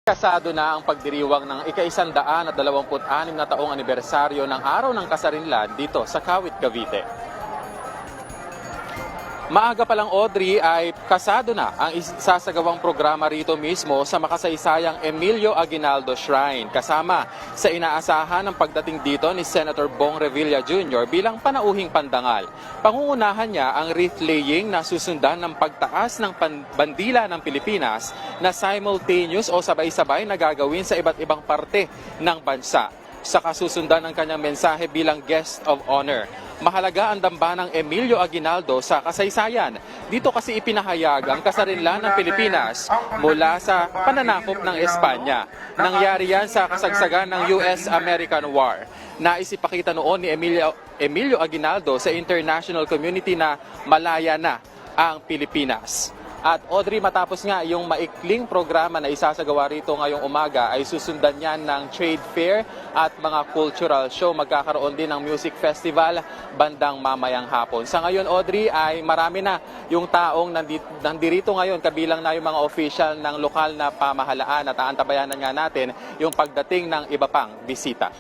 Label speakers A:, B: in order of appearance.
A: Kasado na ang pagdiriwang ng ika-126 na taong anibersaryo ng Araw ng Kasarinlan dito sa Kawit, Cavite. Maaga pa lang, Audrey, ay kasado na ang isasagawang programa rito mismo sa makasaysayang Emilio Aguinaldo Shrine, kasama sa inaasahan ng pagdating dito ni Senator Bong Revilla Jr. bilang panauhing pandangal. Pangungunahan niya ang wreath-laying na susundan ng pagtaas ng bandila ng Pilipinas na simultaneous o sabay-sabay na gagawin sa iba't ibang parte ng bansa. Sa kasusundan ng kanyang mensahe bilang guest of honor. Mahalaga ang dambanang Emilio Aguinaldo sa kasaysayan. Dito kasi ipinahayag ang kasarinlan ng Pilipinas mula sa pananakop ng Espanya. Nangyari yan sa kasagsagan ng US-American War. Nais ipakita noon ni Emilio Aguinaldo sa international community na malaya na ang Pilipinas. At Audrey, matapos nga yung maikling programa na isasagawa rito ngayong umaga ay susundan yan ng trade fair at mga cultural show. Magkakaroon din ng music festival bandang mamayang hapon. Sa ngayon, Audrey, ay marami na yung taong nandirito ngayon, kabilang na yung mga official ng lokal na pamahalaan at aantabayanan nga natin yung pagdating ng iba pang bisita.